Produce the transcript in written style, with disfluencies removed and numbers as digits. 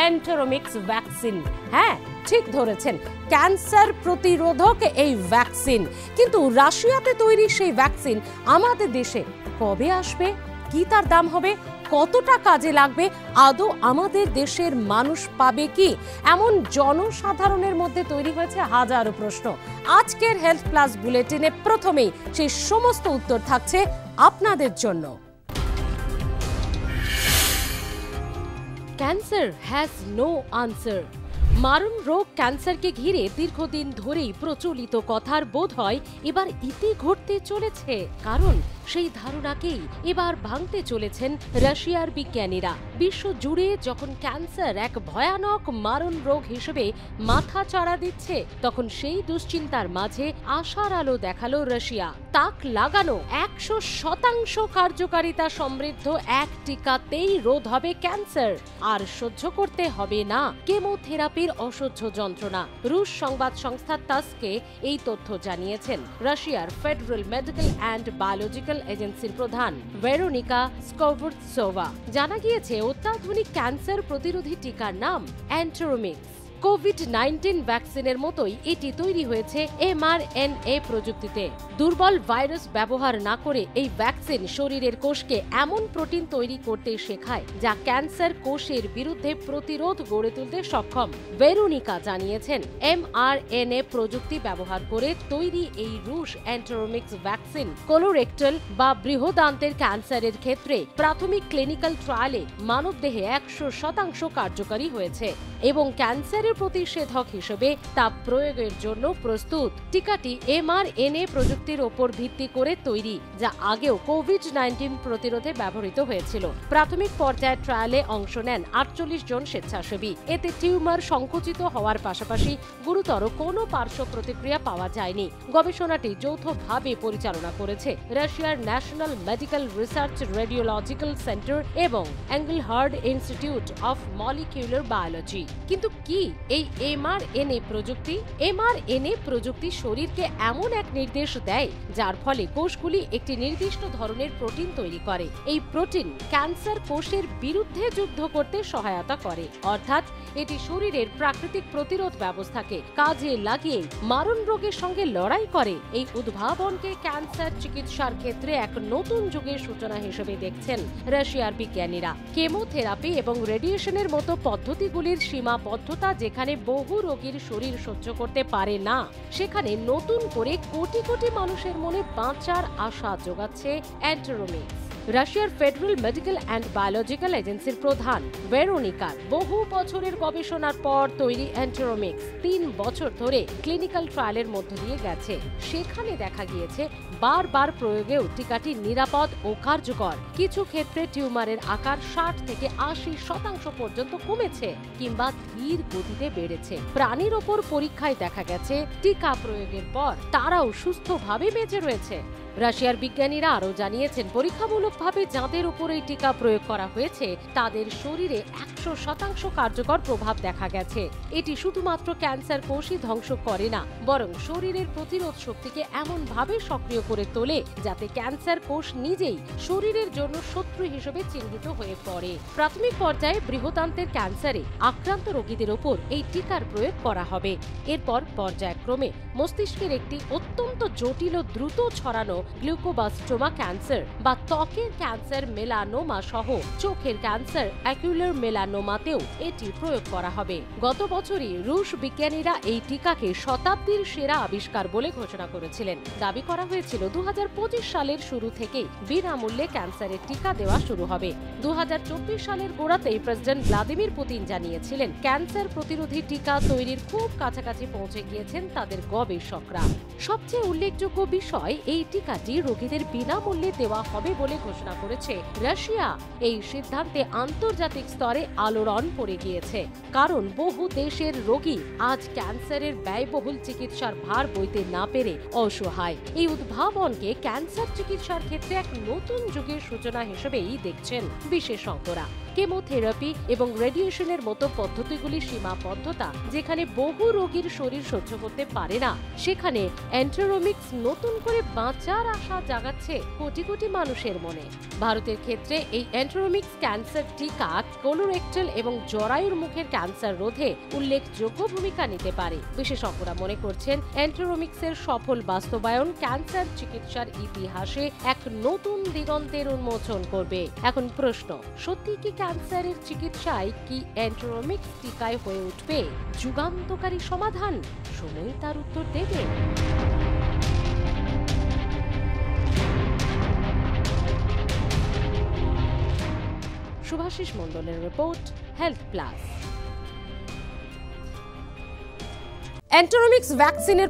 এন্টেরোমিক্স vaccine. হ্যাঁ, ঠিক ধরেছেন, ক্যান্সার প্রতিরোধক এই ভ্যাকসিন। কিন্তু রাশিয়াতে তৈরি সেই ভ্যাকসিন আমাদের দেশে কবে আসবে, কি তার দাম হবে, কতটা কাজে লাগবে, আদৌ আমাদের দেশের মানুষ পাবে কি? এমন জনসাধারণের মধ্যে তৈরি হয়েছে হাজারো প্রশ্ন। আজকের হেলথ প্লাস বুলেটিনে প্রথমেই সেই সমস্ত উত্তর থাকছে আপনাদের জন্য। Cancer has no answer. মারণ রোগ ক্যান্সারকে ঘিরে দীর্ঘদিন ধরেই প্রচলিত কথার বোধ হয় এবার ইতি ঘটতে চলেছে, কারণ সেই ধারণাকেই এবার ভাঙতে চলেছেন রাশিয়ার বিজ্ঞানীরা। বিশ্ব জুড়ে যখন ক্যান্সার এক ভয়ানক মারণ রোগ হিসেবে মাথা চাড়া দিচ্ছে, তখন সেই দুশ্চিন্তার মাঝে আশার আলো দেখালো রাশিয়া। তাক লাগানো 100% কার্যকারিতা সমৃদ্ধ এক টিকাতেই রোধ হবে ক্যান্সার, আর সহ্য করতে হবে না কেমোথেরাপির অসহ্য যন্ত্রণা। রুশ সংবাদ সংস্থা তাসকে এই তথ্য জানিয়েছেন রাশিয়ার ফেডারেল মেডিকেল অ্যান্ড বায়োলজিক্যাল এজেন্সির প্রধান ভেরোনিকা স্কোভৎসোভা। জানা গিয়েছে অত্যাধুনিক ক্যান্সার প্রতিরোধী টিকার নাম এন্টেরোমিক্স। কোভিড-19 ভ্যাকসিনের মতোই এটি তৈরি হয়েছে mRNA প্রযুক্তিতে। দুর্বল ভাইরাস ব্যবহার না করে এই ভ্যাকসিন শরীরের কোষকে এমন প্রোটিন তৈরি করতে শেখায় যা ক্যান্সার কোষের বিরুদ্ধে প্রতিরোধ গড়ে তুলতে সক্ষম। ভেরোনিকা জানিয়েছেন, mRNA প্রযুক্তি ব্যবহার করে তৈরি এই রুশ এন্টেরোমিক্স ভ্যাকসিন কোলোরেক্টাল বা বৃহদান্ত্রের ক্যান্সারের ক্ষেত্রে প্রাথমিক ক্লিনিক্যাল ট্রায়ালে মানবদেহে 100% কার্যকারী হয়েছে এবং ক্যান্সারের প্রতিষেধক হিসেবে তা প্রয়োগের জন্য প্রস্তুত। টিকাটি mRNA প্রযুক্তির ওপর ভিত্তি করে তৈরি, যা আগেও কোভিড-19 প্রতিরোধে ব্যবহৃত হয়েছিল। প্রাথমিক পর্যায়ে ট্রায়ালে অংশ নেন 48 জন স্বেচ্ছাসেবী। এতে টিউমার সংকুচিত হওয়ার পাশাপাশি গুরুতর কোনো পার্শ্ব প্রতিক্রিয়া পাওয়া যায়নি। গবেষণাটি যৌথভাবে পরিচালনা করেছে রাশিয়ার national medical research radiological centre এবং এঙ্গেলহার্ড ইনস্টিটিউট অফ মলিকিউলার বায়োলজি। কিন্তু কি এই mRNA প্রযুক্তি? mRNA প্রযুক্তি শরীরকে এমন এক নির্দেশ দেয় যার ফলে কোষগুলি একটি নির্দিষ্ট ধরনের প্রোটিন তৈরি করে। এই প্রোটিন ক্যান্সার কোষের বিরুদ্ধে যুদ্ধ করতে সহায়তা করে, অর্থাৎ এটি শরীরের প্রাকৃতিক প্রতিরোধ ব্যবস্থাকে কাজে লাগিয়ে মারণ রোগের সঙ্গে লড়াই করে। এই উদ্ভাবনকে ক্যান্সার চিকিৎসার ক্ষেত্রে এক নতুন যুগের সূচনা হিসেবে দেখছেন রাশিয়ার বিজ্ঞানীরা। কেমোথেরাপি এবং রেডিয়েশনের মতো পদ্ধতিগুলির সীমাবদ্ধতা যেখানে বহু রোগীর শরীর সহ্য করতে পারে না, সেখানে নতুন করে কোটি কোটি মানুষের মনে বাঁচার আশা যোগাচ্ছে এন্টেরোমিক্স। রাশিয়ার ফেডারেল মেডিকেল অ্যান্ড বায়োলজিক্যাল এজেন্সির প্রধান ভেরোনিকার বহু বছরের গবেষণার পর তৈরি এন্টেরোমিক্স 3 বছর ধরে ক্লিনিক্যাল ট্রায়ালের মধ্য দিয়ে গেছে। সেখানে দেখা গিয়েছে বারবার প্রয়োগেও টিকাটি নিরাপদ ও কার্যকর। কিছু ক্ষেত্রে টিউমারের আকার 60 থেকে 80% পর্যন্ত কমেছে কিংবা ধীর গতিতে বেড়েছে। প্রাণীর ওপর পরীক্ষায় দেখা গেছে টিকা প্রয়োগের পর তারাও সুস্থভাবে বেঁচে রয়েছে। রাশিয়ার বিজ্ঞানীরা আরও জানিয়েছেন, পরীক্ষামূলকভাবে যাদের উপর এই টিকা প্রয়োগ করা হয়েছে তাদের শরীরে 100% কার্যকর প্রভাব দেখা গেছে। এটি শুধুমাত্র ক্যান্সার কোষই ধ্বংস করে না, বরং শরীরের প্রতিরোধ শক্তিকে এমনভাবে সক্রিয় করে তোলে যাতে ক্যান্সার কোষ নিজেই শরীরের জন্য শত্রু হিসেবে চিহ্নিত হয়ে পড়ে। প্রাথমিক পর্যায়ে বৃহদান্ত্রের ক্যান্সারে আক্রান্ত রোগীদের ওপর এই টিকার প্রয়োগ করা হবে। এরপর পর্যায়ক্রমে মস্তিষ্কের একটি অত্যন্ত জটিল ও দ্রুত ছড়ানো গ্লুকোবাস্টোমা ক্যান্সার বা ত্বকের ক্যান্সার মেলানোমা সহ চোখের ক্যান্সার অ্যাকুলার মেলানোমাতেও এটি প্রয়োগ করা হবে। গত বছরই রুশ বিজ্ঞানীরা এই টিকাকে শতাব্দীর সেরা আবিষ্কার বলে ঘোষণা করেছিলেন। দাবি করা হয়েছিল 2025 সালের শুরু থেকেই বিনামূল্যে ক্যান্সারের টিকা দেওয়া শুরু হবে। 2024 সালের গোড়াতেই প্রেসিডেন্ট ভ্লাদিমির পুতিন জানিয়েছিলেন ক্যান্সার প্রতিরোধী টিকা তৈরির খুব কাছাকাছি পৌঁছে গিয়েছেন তাদের গবেষকরা। সবচেয়ে উল্লেখযোগ্য বিষয়, এই টিকাটি রোগীদের বিনামূল্যে দেওয়া হবে বলে ঘোষণা করেছে রাশিয়া। এই সিদ্ধান্তে আন্তর্জাতিক স্তরে আলোড়ন পড়ে গিয়েছে, কারণ বহু দেশের রোগী আজ ক্যান্সারের ব্যয়বহুল চিকিৎসার ভার বইতে না পেরে অসহায়। এই উদ্ভাবনকে ক্যান্সার চিকিৎসার ক্ষেত্রে এক নতুন যুগের সূচনা হিসেবেই দেখছেন বিশেষজ্ঞরা। কেমোথেরাপি এবং রেডিয়েশনের মতো পদ্ধতিগুলি সীমাবদ্ধতা যেখানে বহু রোগীর শরীর সহ্য করতে পারে না, সেখানে এন্টেরোমিক্স নতুন করে বাঁচার আশা জাগাচ্ছে কোটি কোটি মানুষের মনে। ভারতের ক্ষেত্রে এই এন্টেরোমিক্স ক্যান্সার টিকা কোলোরেক্টাল এবং জরায়ুর মুখের ক্যান্সার রোধে উল্লেখযোগ্য ভূমিকা নিতে পারে। বিশেষজ্ঞরা মনে করছেন এন্টেরোমিক্সের সফল বাস্তবায়ন ক্যান্সার চিকিৎসার ইতিহাসে এক নতুন দিগন্তের উন্মোচন করবে। এখন প্রশ্ন, সত্যি কি ক্যান্সারের চিকিৎসায় কি এন্টেরোমিক্স টিকায় হয়ে উঠবে যুগান্তকারী সমাধান? সময় তার উত্তর দেবে। শুভাশিস মণ্ডলের রিপোর্ট, হেলথ প্লাস। এন্টেরোমিক্স ভ্যাকসিনের